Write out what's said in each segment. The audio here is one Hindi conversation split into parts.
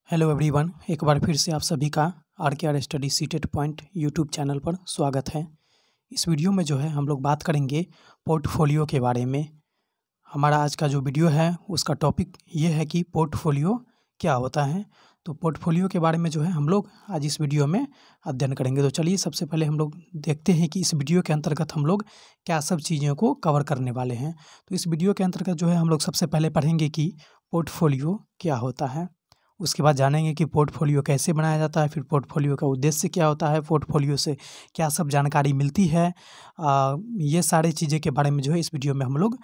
हेलो एवरीवन, एक बार फिर से आप सभी का R study CTET point YouTube channel पर स्वागत है। इस वीडियो में जो है हम लोग बात करेंगे पोर्टफोलियो के बारे में। हमारा आज का जो वीडियो है उसका टॉपिक ये है कि पोर्टफोलियो क्या होता है। तो पोर्टफोलियो के बारे में जो है हम लोग आज इस वीडियो में अध्ययन करेंगे। तो चलिए सबसे पहले हम लोग देखते हैं कि इस वीडियो के अंतर्गत हम लोग क्या सब चीज़ों को कवर करने वाले हैं। तो इस वीडियो के अंतर्गत जो है हम लोग सबसे पहले पढ़ेंगे कि पोर्टफोलियो क्या होता है। उसके बाद जानेंगे कि पोर्टफोलियो कैसे बनाया जाता है, फिर पोर्टफोलियो का उद्देश्य क्या होता है, पोर्टफोलियो से क्या सब जानकारी मिलती है। ये सारी चीज़ें के बारे में जो है इस वीडियो में हम लोग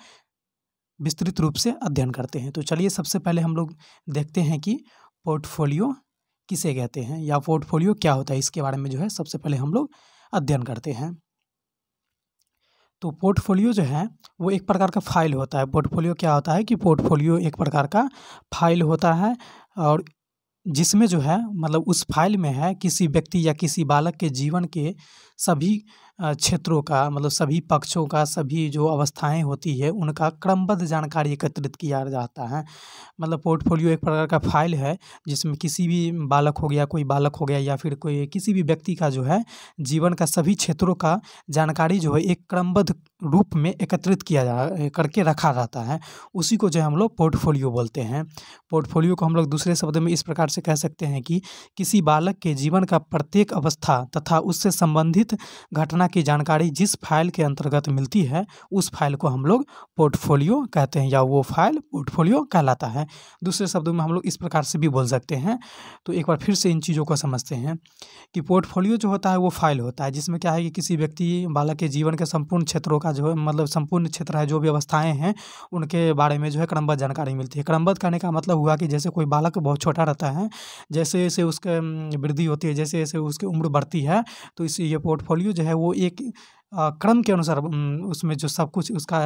विस्तृत रूप से अध्ययन करते हैं। तो चलिए सबसे पहले हम लोग देखते हैं कि पोर्टफोलियो किसे कहते हैं या पोर्टफोलियो क्या होता है। इसके बारे में जो है सबसे पहले हम लोग अध्ययन करते हैं। तो पोर्टफोलियो जो है वो एक प्रकार का फाइल होता है। पोर्टफोलियो क्या होता है कि पोर्टफोलियो एक प्रकार का फाइल होता है और जिसमें जो है मतलब उस फाइल में है किसी व्यक्ति या किसी बालक के जीवन के सभी क्षेत्रों का, मतलब सभी पक्षों का, सभी जो अवस्थाएं होती है उनका क्रमबद्ध जानकारी एकत्रित किया जाता है। मतलब पोर्टफोलियो एक प्रकार का फाइल है जिसमें किसी भी बालक हो गया, कोई बालक हो गया या फिर कोई किसी भी व्यक्ति का जो है जीवन का सभी क्षेत्रों का जानकारी जो है एक क्रमबद्ध रूप में एकत्रित किया जा करके रखा जाता है। उसी को जो है हम लोग पोर्टफोलियो बोलते हैं। पोर्टफोलियो को हम लोग दूसरे शब्द में इस प्रकार से कह सकते हैं कि किसी बालक के जीवन का प्रत्येक अवस्था तथा उससे संबंधित घटना की जानकारी जिस फाइल के अंतर्गत मिलती है उस फाइल को हम लोग पोर्टफोलियो कहते हैं या वो फाइल पोर्टफोलियो कहलाता है। दूसरे शब्दों में हम लोग इस प्रकार से भी बोल सकते हैं। तो एक बार फिर से इन चीज़ों को समझते हैं कि पोर्टफोलियो जो होता है वो फाइल होता है जिसमें क्या है कि किसी व्यक्ति बालक के जीवन के संपूर्ण क्षेत्रों का जो है मतलब संपूर्ण क्षेत्र है, जो भी अवस्थाएं हैं उनके बारे में जो है क्रमबद्ध जानकारी मिलती है। क्रमबद्ध करने का मतलब हुआ कि जैसे कोई बालक बहुत छोटा रहता है, जैसे जैसे उसके वृद्धि होती है, जैसे जैसे उसकी उम्र बढ़ती है, तो इस ये पोर्टफोलियो जो है वो एक क्रम के अनुसार उसमें जो सब कुछ उसका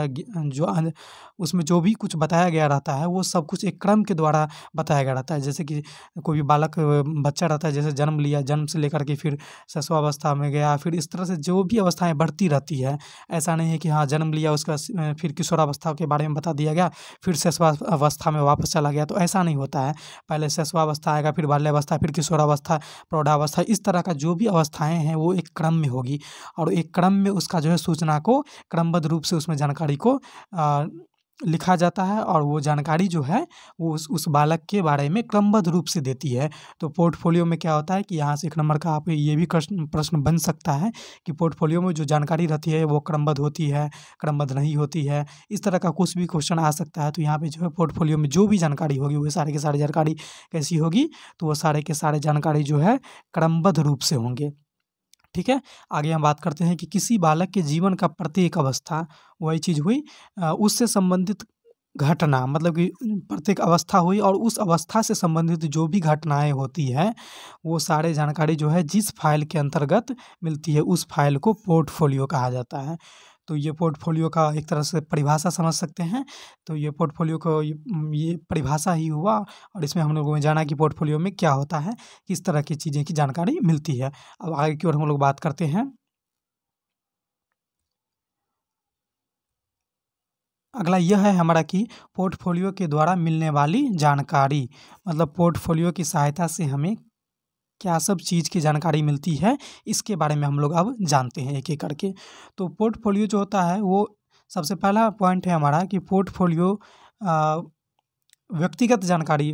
उसमें जो भी कुछ बताया गया रहता है वो सब कुछ एक क्रम के द्वारा बताया गया रहता है। जैसे कि कोई भी बालक बच्चा रहता है, जैसे जन्म लिया, जन्म से लेकर के फिर शैशवावस्था में गया, फिर इस तरह से जो भी अवस्थाएं बढ़ती रहती है। ऐसा नहीं है कि हाँ जन्म लिया उसका फिर किशोरावस्था के बारे में बता दिया गया, फिर शैशवावस्था में वापस चला गया, तो ऐसा नहीं होता है। पहले शैशवावस्था आएगा, फिर बाल्यावस्था, फिर किशोरावस्था, प्रौढ़ावस्था, इस तरह का जो भी अवस्थाएं हैं वो एक क्रम में होगी और एक क्रम में उसका जो है सूचना को क्रमबद्ध रूप से उसमें जानकारी को लिखा जाता है और वो जानकारी जो है वो उस बालक के बारे में क्रमबद्ध रूप से देती है। तो पोर्टफोलियो में क्या होता है कि यहाँ से एक नंबर का आप ये भी प्रश्न बन सकता है कि पोर्टफोलियो में जो जानकारी रहती है वो क्रमबद्ध होती है, क्रमबद्ध नहीं होती है, इस तरह का कुछ भी क्वेश्चन आ सकता है। तो यहाँ पे जो है पोर्टफोलियो में जो भी जानकारी होगी वो सारे के सारे जानकारी कैसी होगी, तो वो सारे के सारे जानकारी जो है क्रमबद्ध रूप से होंगे। ठीक है, आगे हम बात करते हैं कि किसी बालक के जीवन का प्रत्येक अवस्था, वही चीज़ हुई उससे संबंधित घटना, मतलब कि प्रत्येक अवस्था हुई और उस अवस्था से संबंधित जो भी घटनाएं होती है वो सारे जानकारी जो है जिस फाइल के अंतर्गत मिलती है उस फाइल को पोर्टफोलियो कहा जाता है। तो ये पोर्टफोलियो का एक तरह से परिभाषा समझ सकते हैं। तो ये पोर्टफोलियो को ये परिभाषा ही हुआ और इसमें हम लोगों ने जाना कि पोर्टफोलियो में क्या होता है, किस तरह की चीज़ें की जानकारी मिलती है। अब आगे की ओर हम लोग बात करते हैं। अगला यह है हमारा कि पोर्टफोलियो के द्वारा मिलने वाली जानकारी, मतलब पोर्टफोलियो की सहायता से हमें क्या सब चीज़ की जानकारी मिलती है, इसके बारे में हम लोग अब जानते हैं एक एक करके। तो पोर्टफोलियो जो होता है वो सबसे पहला पॉइंट है हमारा कि पोर्टफोलियो व्यक्तिगत जानकारी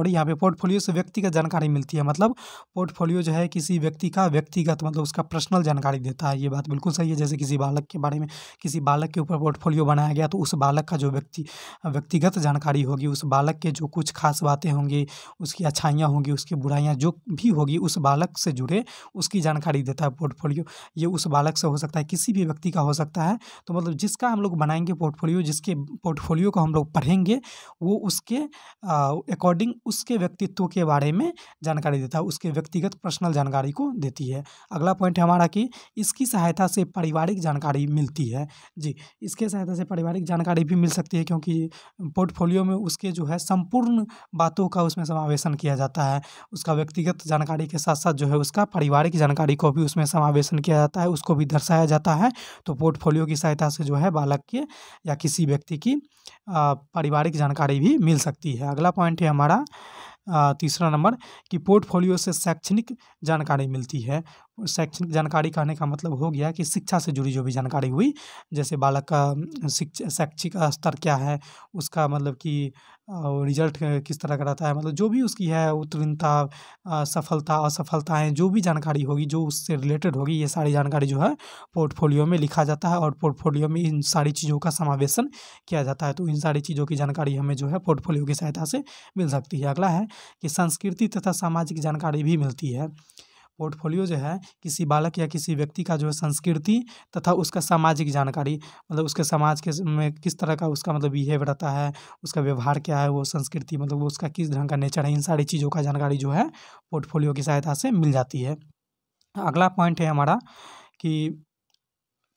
यहाँ पे पोर्टफोलियो से व्यक्तिगत जानकारी मिलती है। मतलब पोर्टफोलियो जो है किसी व्यक्ति का व्यक्तिगत, मतलब उसका पर्सनल जानकारी देता है। ये बात बिल्कुल सही है। जैसे किसी बालक के बारे में, किसी बालक के ऊपर पोर्टफोलियो बनाया गया तो उस बालक का जो व्यक्तिगत जानकारी होगी, उस बालक के जो कुछ खास बातें होंगी, उसकी अच्छाइयाँ होंगी, उसकी बुराइयाँ जो भी होगी, उस बालक से जुड़े उसकी जानकारी देता है पोर्टफोलियो। ये उस बालक से हो सकता है, किसी भी व्यक्ति का हो सकता है। तो मतलब जिसका हम लोग बनाएंगे पोर्टफोलियो, जिसके पोर्टफोलियो को हम लोग पढ़ेंगे वो उसके अकॉर्डिंग उसके व्यक्तित्व के बारे में जानकारी देता है, उसके व्यक्तिगत पर्सनल जानकारी को देती है। अगला पॉइंट है हमारा कि इसकी सहायता से पारिवारिक जानकारी मिलती है। जी, इसके सहायता से पारिवारिक जानकारी भी मिल सकती है क्योंकि पोर्टफोलियो में उसके जो है संपूर्ण बातों का उसमें समावेशन किया जाता है। उसका व्यक्तिगत जानकारी के साथ साथ जो है उसका पारिवारिक जानकारी को भी उसमें समावेशन किया जाता है, उसको भी दर्शाया जाता है। तो पोर्टफोलियो की सहायता से जो है बालक के या किसी व्यक्ति की पारिवारिक जानकारी भी मिल सकती है। अगला पॉइंट है हमारा तीसरा नंबर कि पोर्टफोलियो से शैक्षणिक जानकारी मिलती है। शैक्षणिक जानकारी कहने का मतलब हो गया कि शिक्षा से जुड़ी जो भी जानकारी हुई, जैसे बालक का शैक्षिक स्तर क्या है, उसका मतलब कि रिजल्ट किस तरह का रहता है, मतलब जो भी उसकी है उत्तीर्णता, सफलता असफलताएँ, जो भी जानकारी होगी जो उससे रिलेटेड होगी, ये सारी जानकारी जो है पोर्टफोलियो में लिखा जाता है और पोर्टफोलियो में इन सारी चीज़ों का समावेशन किया जाता है। तो इन सारी चीज़ों की जानकारी हमें जो है पोर्टफोलियो की सहायता से मिल सकती है। अगला है कि संस्कृति तथा सामाजिक जानकारी भी मिलती है। पोर्टफोलियो जो है किसी बालक या किसी व्यक्ति का जो है संस्कृति तथा उसका सामाजिक जानकारी, मतलब उसके समाज के में किस तरह का उसका मतलब बिहेव रहता है, उसका व्यवहार क्या है, वो संस्कृति मतलब वो उसका किस ढंग का नेचर है, इन सारी चीज़ों का जानकारी जो है पोर्टफोलियो की सहायता से मिल जाती है। अगला पॉइंट है हमारा कि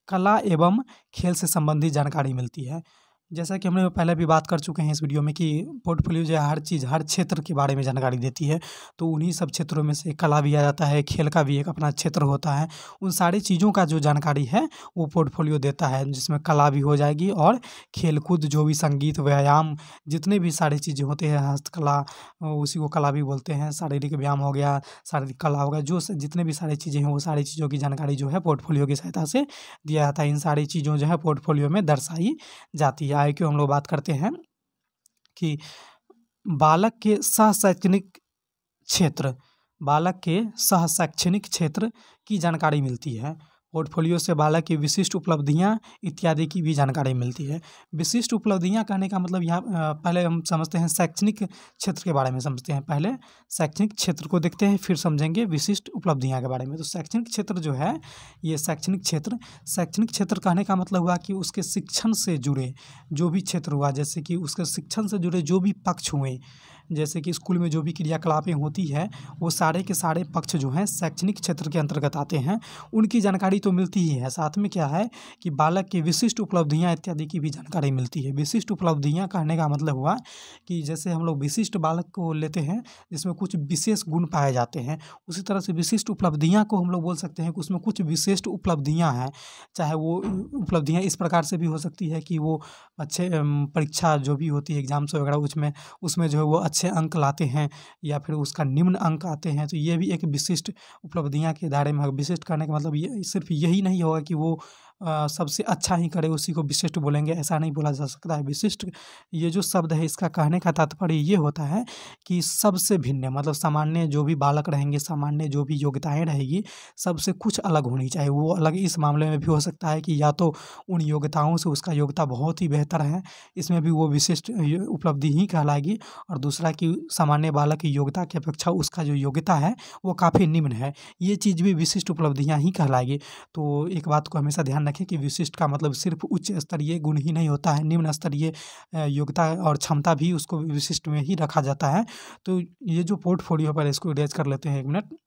कला एवं खेल से संबंधित जानकारी मिलती है। जैसा कि हमने पहले भी बात कर चुके हैं इस वीडियो में कि पोर्टफोलियो जो है हर चीज़, हर क्षेत्र के बारे में जानकारी देती है। तो उन्हीं सब क्षेत्रों में से कला भी आ जाता है, खेल का भी एक अपना क्षेत्र होता है। उन सारी चीज़ों का जो जानकारी है वो पोर्टफोलियो देता है, जिसमें कला भी हो जाएगी और खेल-कूद जो भी संगीत, व्यायाम, जितने भी सारी चीज़ें होते हैं, हस्तकला, उसी को कला भी बोलते हैं। शारीरिक व्यायाम हो गया, शारीरिक कला हो गया, जो जितने भी सारी चीज़ें हैं वो सारी चीज़ों की जानकारी जो है पोर्टफोलियो की सहायता से दिया जाता है। इन सारी चीज़ों जो है पोर्टफोलियो में दर्शाई जाती है। आगे क्यों हम लोग बात करते हैं कि बालक के सहशैक्षणिक क्षेत्र, बालक के सहशैक्षणिक क्षेत्र की जानकारी मिलती है। पोर्टफोलियो से बालक की विशिष्ट उपलब्धियाँ इत्यादि की भी जानकारी मिलती है। विशिष्ट उपलब्धियाँ कहने का मतलब यहाँ पहले हम समझते हैं शैक्षणिक क्षेत्र के बारे में समझते हैं। पहले शैक्षणिक क्षेत्र को देखते हैं, फिर समझेंगे विशिष्ट उपलब्धियाँ के बारे में। तो शैक्षणिक क्षेत्र जो है, ये शैक्षणिक क्षेत्र कहने का मतलब हुआ कि उसके शिक्षण से जुड़े जो भी क्षेत्र हुआ, जैसे कि उसके शिक्षण से जुड़े जो भी पक्ष हुए, जैसे कि स्कूल में जो भी क्रियाकलापें होती है, वो सारे के सारे पक्ष जो हैं शैक्षणिक क्षेत्र के अंतर्गत आते हैं। उनकी जानकारी तो मिलती ही है, साथ में क्या है कि बालक की विशिष्ट उपलब्धियाँ इत्यादि की भी जानकारी मिलती है। विशिष्ट उपलब्धियाँ कहने का मतलब हुआ कि जैसे हम लोग विशिष्ट बालक को लेते हैं जिसमें कुछ विशेष गुण पाए जाते हैं, उसी तरह से विशिष्ट उपलब्धियाँ को हम लोग बोल सकते हैं कि उसमें कुछ विशिष्ट उपलब्धियाँ हैं। चाहे वो उपलब्धियाँ इस प्रकार से भी हो सकती है कि वो अच्छे परीक्षा जो भी होती है, एग्ज़ाम्स वगैरह, उसमें जो है वो अच्छे अंक लाते हैं या फिर उसका निम्न अंक आते हैं। तो ये भी एक विशिष्ट उपलब्धियाँ के दायरे में। विशिष्ट करने का मतलब ये सिर्फ यही नहीं होगा कि वो सबसे अच्छा ही करे उसी को विशिष्ट बोलेंगे, ऐसा नहीं बोला जा सकता है। विशिष्ट ये जो शब्द है इसका कहने का तात्पर्य ये होता है कि सबसे भिन्न, मतलब सामान्य जो भी बालक रहेंगे, सामान्य जो भी योग्यताएँ रहेगी, सबसे कुछ अलग होनी चाहिए। वो अलग इस मामले में भी हो सकता है कि या तो उन योग्यताओं से उसका योग्यता बहुत ही बेहतर है, इसमें भी वो विशिष्ट उपलब्धि ही कहलाएगी। और दूसरा कि सामान्य बालक की योग्यता की अपेक्षा उसका जो योग्यता है वो काफ़ी निम्न है, ये चीज़ भी विशिष्ट उपलब्धियाँ ही कहलाएगी। तो एक बात को हमेशा ध्यान रखें कि विशिष्ट का मतलब सिर्फ उच्च स्तरीय गुण ही नहीं होता है, निम्न स्तरीय योग्यता और क्षमता भी उसको विशिष्ट में ही रखा जाता है। तो ये जो पोर्टफोलियो, पर इसको इरेज कर लेते हैं 1 मिनट।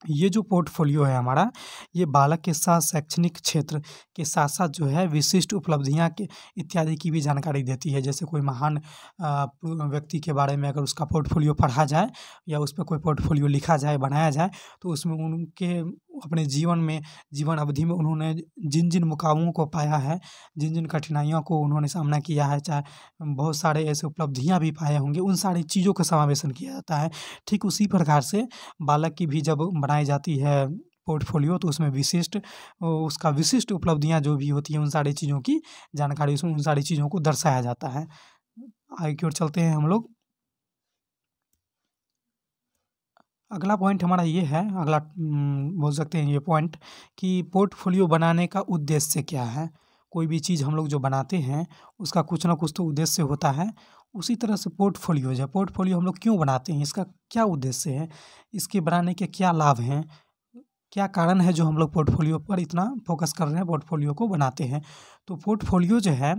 ये जो पोर्टफोलियो है हमारा, ये बालक के साथ शैक्षणिक क्षेत्र के साथ-साथ जो है विशिष्ट उपलब्धियाँ के इत्यादि की भी जानकारी देती है। जैसे कोई महान व्यक्ति के बारे में अगर उसका पोर्टफोलियो पढ़ा जाए या उस पे कोई पोर्टफोलियो लिखा जाए, बनाया जाए, तो उसमें उनके अपने जीवन अवधि में उन्होंने जिन-जिन मुकामों को पाया है, जिन-जिन कठिनाइयों को उन्होंने सामना किया है, चाहे बहुत सारे ऐसे उपलब्धियाँ भी पाए होंगे, उन सारी चीज़ों का समावेशन किया जाता है। ठीक उसी प्रकार से बालक की भी जब बनाई जाती है पोर्टफोलियो, तो उसमें उसका विशिष्ट उपलब्धियाँ जो भी होती हैं, उन सारी चीज़ों की जानकारी उसमें, उन सारी चीज़ों को दर्शाया जाता है। आगे की ओर चलते हैं हम लोग। अगला पॉइंट हमारा ये है, अगला बोल सकते हैं ये पॉइंट कि पोर्टफोलियो बनाने का उद्देश्य क्या है। कोई भी चीज़ हम लोग जो बनाते हैं उसका कुछ ना कुछ तो उद्देश्य होता है। उसी तरह से पोर्टफोलियो जो है, पोर्टफोलियो हम लोग क्यों बनाते हैं, इसका क्या उद्देश्य है, इसके बनाने के क्या लाभ हैं, क्या कारण है जो हम लोग पोर्टफोलियो पर इतना फोकस कर रहे हैं, पोर्टफोलियो को बनाते हैं। तो पोर्टफोलियो जो है,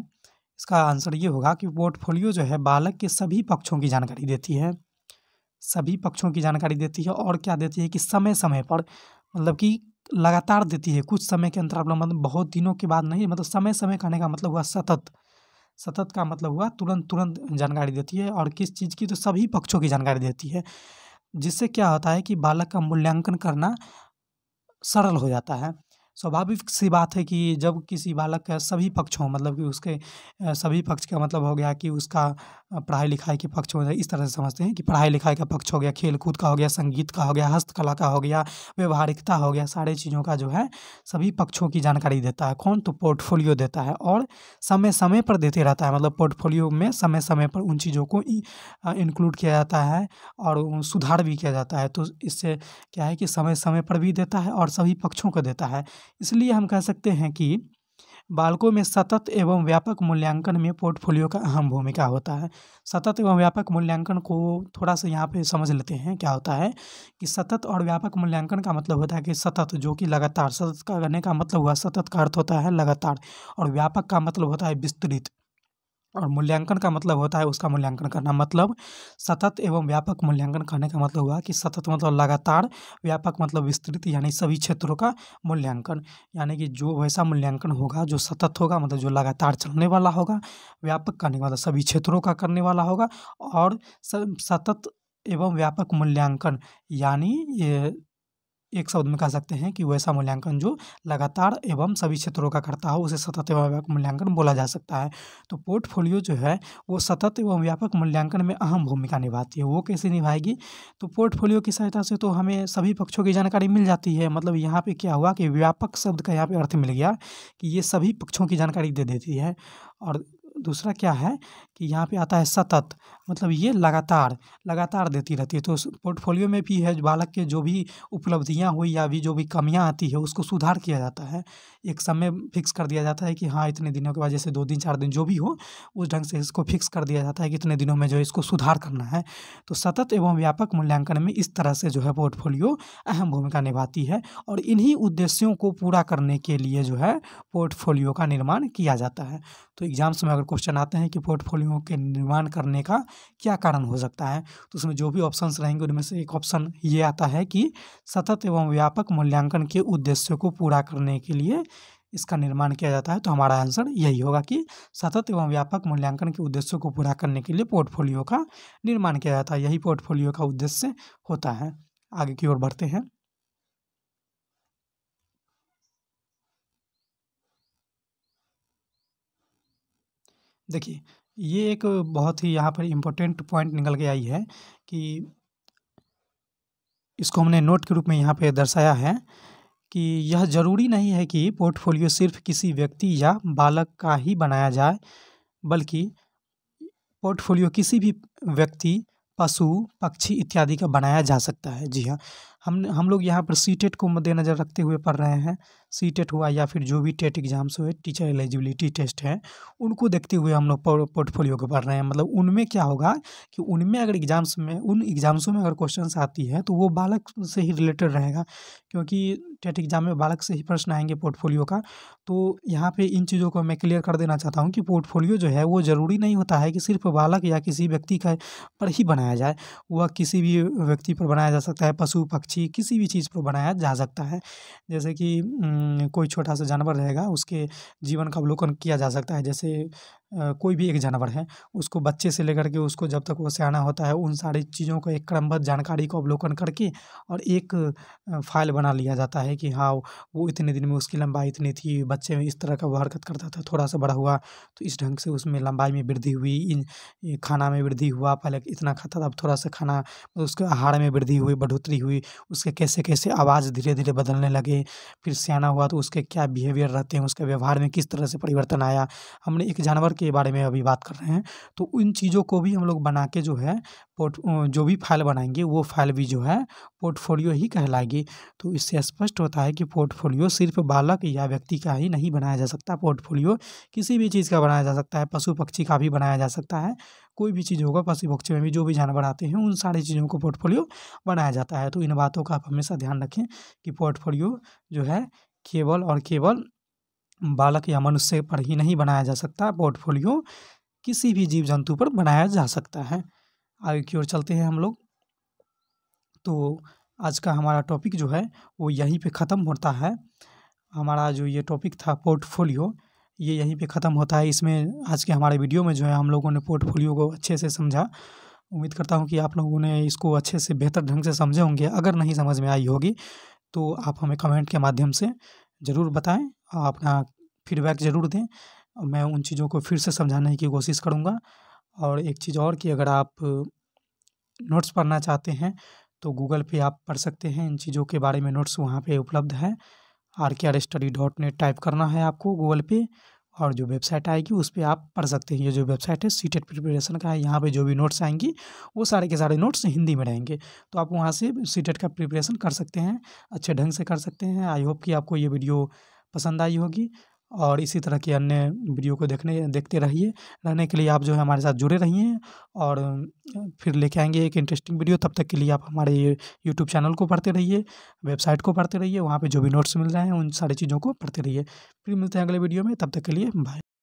इसका आंसर ये होगा कि पोर्टफोलियो जो है बालक के सभी पक्षों की जानकारी देती है, सभी पक्षों की जानकारी देती है। और क्या देती है कि समय-समय पर, मतलब कि लगातार देती है, कुछ समय के अंतराल पर, मतलब बहुत दिनों के बाद नहीं, मतलब समय-समय कहने का मतलब हुआ सतत। सतत का मतलब हुआ तुरंत जानकारी देती है। और किस चीज़ की, तो सभी पक्षों की जानकारी देती है। जिससे क्या होता है कि बालक का मूल्यांकन करना सरल हो जाता है। स्वाभाविक सी बात है कि जब किसी बालक का सभी पक्ष हों, मतलब कि उसके सभी पक्ष का मतलब हो गया कि उसका पढ़ाई लिखाई के पक्ष हो जाए, इस तरह से समझते हैं कि पढ़ाई लिखाई का पक्ष हो गया, खेल कूद का हो गया, संगीत का हो गया, हस्तकला का हो गया, व्यवहारिकता हो गया, सारे चीज़ों का जो है सभी पक्षों की जानकारी देता है। कौन? तो पोर्टफोलियो देता है, और समय समय पर देते रहता है। मतलब पोर्टफोलियो में समय समय पर उन चीज़ों को इंक्लूड किया जाता है और सुधार भी किया जाता है। तो इससे क्या है कि समय समय पर भी देता है और सभी पक्षों को देता है। इसलिए हम कह सकते हैं कि बालकों में सतत एवं व्यापक मूल्यांकन में पोर्टफोलियो का अहम भूमिका होता है। सतत एवं व्यापक मूल्यांकन को थोड़ा-सा यहाँ पे समझ लेते हैं। क्या होता है कि सतत और व्यापक मूल्यांकन का मतलब होता है कि सतत जो कि लगातार, सतत का करने का मतलब हुआ, सतत का अर्थ होता है लगातार, और व्यापक का मतलब होता है विस्तृत, और मूल्यांकन का मतलब होता है उसका मूल्यांकन करना। मतलब सतत एवं व्यापक मूल्यांकन करने का मतलब हुआ कि सतत मतलब लगातार, व्यापक मतलब विस्तृत, यानी सभी क्षेत्रों का मूल्यांकन। यानी कि जो वैसा मूल्यांकन होगा जो सतत होगा, मतलब जो लगातार चलने वाला होगा, व्यापक करने का मतलब सभी क्षेत्रों का करने वाला होगा, और सतत एवं व्यापक मूल्यांकन यानी ये एक शब्द में कह सकते हैं कि वैसा मूल्यांकन जो लगातार एवं सभी क्षेत्रों का करता हो, उसे सतत एवं व्यापक मूल्यांकन बोला जा सकता है। तो पोर्टफोलियो जो है वो सतत एवं व्यापक मूल्यांकन में अहम भूमिका निभाती है। वो कैसे निभाएगी? तो पोर्टफोलियो की सहायता से तो हमें सभी पक्षों की जानकारी मिल जाती है। मतलब यहाँ पे क्या हुआ कि व्यापक शब्द का यहाँ पे अर्थ मिल गया कि ये सभी पक्षों की जानकारी दे देती है। और दूसरा क्या है कि यहाँ पे आता है सतत, मतलब ये लगातार लगातार देती रहती है। तो उस पोर्टफोलियो में भी है, बालक के जो भी उपलब्धियाँ हुई या भी जो भी कमियाँ आती है उसको सुधार किया जाता है। एक समय फिक्स कर दिया जाता है कि हाँ, इतने दिनों के बाद, जैसे 2 दिन 4 दिन जो भी हो, उस ढंग से इसको फिक्स कर दिया जाता है कि इतने दिनों में जो है इसको सुधार करना है। तो सतत एवं व्यापक मूल्यांकन में इस तरह से जो है पोर्टफोलियो अहम भूमिका निभाती है, और इन्हीं उद्देश्यों को पूरा करने के लिए जो है पोर्टफोलियो का निर्माण किया जाता है। तो एग्ज़ाम्स में अगर क्वेश्चन आते हैं कि पोर्टफोलियो के निर्माण करने का क्या कारण हो सकता है, तो उसमें जो भी ऑप्शंस रहेंगे उनमें से एक ऑप्शन ये आता है कि सतत एवं व्यापक मूल्यांकन के उद्देश्यों को पूरा करने के लिए इसका निर्माण किया जाता है। तो हमारा आंसर यही होगा कि सतत एवं व्यापक मूल्यांकन के उद्देश्यों को पूरा करने के लिए पोर्टफोलियो का निर्माण किया जाता है। यही पोर्टफोलियो का उद्देश्य होता है। आगे की ओर बढ़ते हैं। देखिए, ये एक बहुत ही यहाँ पर इम्पोर्टेंट पॉइंट निकल के आई है कि इसको हमने नोट के रूप में यहाँ पे दर्शाया है कि यह ज़रूरी नहीं है कि पोर्टफोलियो सिर्फ किसी व्यक्ति या बालक का ही बनाया जाए, बल्कि पोर्टफोलियो किसी भी व्यक्ति, पशु, पक्षी इत्यादि का बनाया जा सकता है। जी हाँ, हम लोग यहाँ पर सीटेट को मद्देनज़र रखते हुए पढ़ रहे हैं। सीटेट हुआ या फिर जो भी टेट एग्ज़ाम्स हुए, टीचर एलिजिबिलिटी टेस्ट है, उनको देखते हुए हम लोग पोर्टफोलियो को पढ़ रहे हैं। मतलब उनमें क्या होगा कि उनमें अगर उन एग्ज़ाम्सों में अगर क्वेश्चंस आती है तो वो बालक से ही रिलेटेड रहेगा, क्योंकि टेट एग्ज़ाम में बालक से ही प्रश्न आएँगे पोर्टफोलियो का। तो यहाँ पे इन चीज़ों को मैं क्लियर कर देना चाहता हूँ कि पोर्टफोलियो जो है वो ज़रूरी नहीं होता है कि सिर्फ बालक या किसी व्यक्ति का पर ही बनाया जाए। वह किसी भी व्यक्ति पर बनाया जा सकता है, पशु, पक्षी, किसी भी चीज़ पर बनाया जा सकता है। जैसे कि कोई छोटा-सा जानवर रहेगा, उसके जीवन का अवलोकन किया जा सकता है। जैसे कोई भी एक जानवर है, उसको बच्चे से लेकर के उसको जब तक वो सयाना होता है, उन सारी चीज़ों को एक क्रमबद्ध जानकारी को अवलोकन करके और एक फ़ाइल बना लिया जाता है कि हाँ, वो इतने दिन में उसकी लंबाई इतनी थी, बच्चे में इस तरह का वो हरकत करता था, थोड़ा-सा बड़ा हुआ तो इस ढंग से उसमें लंबाई में वृद्धि हुई, ये खाना में वृद्धि हुआ, पहले इतना खाता था, अब थोड़ा-सा खाना, उसके आहार में वृद्धि हुई, बढ़ोतरी हुई, उसके कैसे-कैसे आवाज़ धीरे-धीरे बदलने लगे, फिर सयाना हुआ तो उसके क्या बिहेवियर रहते हैं, उसके व्यवहार में किस तरह से परिवर्तन आया। हमने एक जानवर के बारे में अभी बात कर रहे हैं, तो उन चीज़ों को भी हम लोग बना के जो है जो भी फ़ाइल बनाएँगे, वो फ़ाइल भी जो है पोर्टफोलियो ही कहलाएगी। तो इससे स्पष्ट होता है कि पोर्टफोलियो सिर्फ बालक या व्यक्ति का ही नहीं बनाया जा सकता, पोर्टफोलियो किसी भी चीज़ का बनाया जा सकता है, पशु-पक्षी का भी बनाया जा सकता है। कोई भी चीज़ होगा, पशु-पक्षी में भी जो भी जानवर आते हैं, उन सारी चीज़ों को पोर्टफोलियो बनाया जाता है। तो इन बातों का आप हमेशा ध्यान रखें कि पोर्टफोलियो जो है केवल और केवल बालक या मनुष्य पर ही नहीं बनाया जा सकता, पोर्टफोलियो किसी भी जीव-जंतु पर बनाया जा सकता है। आगे की ओर चलते हैं हम लोग। तो आज का हमारा टॉपिक जो है वो यहीं पे ख़त्म होता है। हमारा जो ये टॉपिक था पोर्टफोलियो, ये यहीं पे ख़त्म होता है। इसमें आज के हमारे वीडियो में जो है हम लोगों ने पोर्टफोलियो को अच्छे से समझा। उम्मीद करता हूँ कि आप लोगों ने इसको अच्छे से बेहतर ढंग से समझे होंगे। अगर नहीं समझ में आई होगी तो आप हमें कमेंट के माध्यम से ज़रूर बताएँ, अपना फीडबैक ज़रूर दें। मैं उन चीज़ों को फिर से समझाने की कोशिश करूँगा। और एक चीज़ और कि अगर आप नोट्स पढ़ना चाहते हैं, तो गूगल पे आप पढ़ सकते हैं। इन चीज़ों के बारे में नोट्स वहाँ पे उपलब्ध हैं। rkrstudy.net टाइप करना है आपको गूगल पे, और जो वेबसाइट आएगी उस पे आप पढ़ सकते हैं। ये जो वेबसाइट है सीटेट प्रिपरेशन का है, यहाँ पे जो भी नोट्स आएँगी वो सारे के सारे नोट्स हिंदी में रहेंगे। तो आप वहाँ से सीटेट का प्रिपरेशन कर सकते हैं, अच्छे ढंग से कर सकते हैं। आई होप कि आपको ये वीडियो पसंद आई होगी, और इसी तरह की अन्य वीडियो को देखते रहने के लिए आप जो है हमारे साथ जुड़े रहिए। और फिर लेके आएँगे एक इंटरेस्टिंग वीडियो। तब तक के लिए आप हमारे ये यूट्यूब चैनल को पढ़ते रहिए, वेबसाइट को पढ़ते रहिए, वहाँ पे जो भी नोट्स मिल रहे हैं उन सारी चीज़ों को पढ़ते रहिए। फिर मिलते हैं अगले वीडियो में, तब तक के लिए बाय।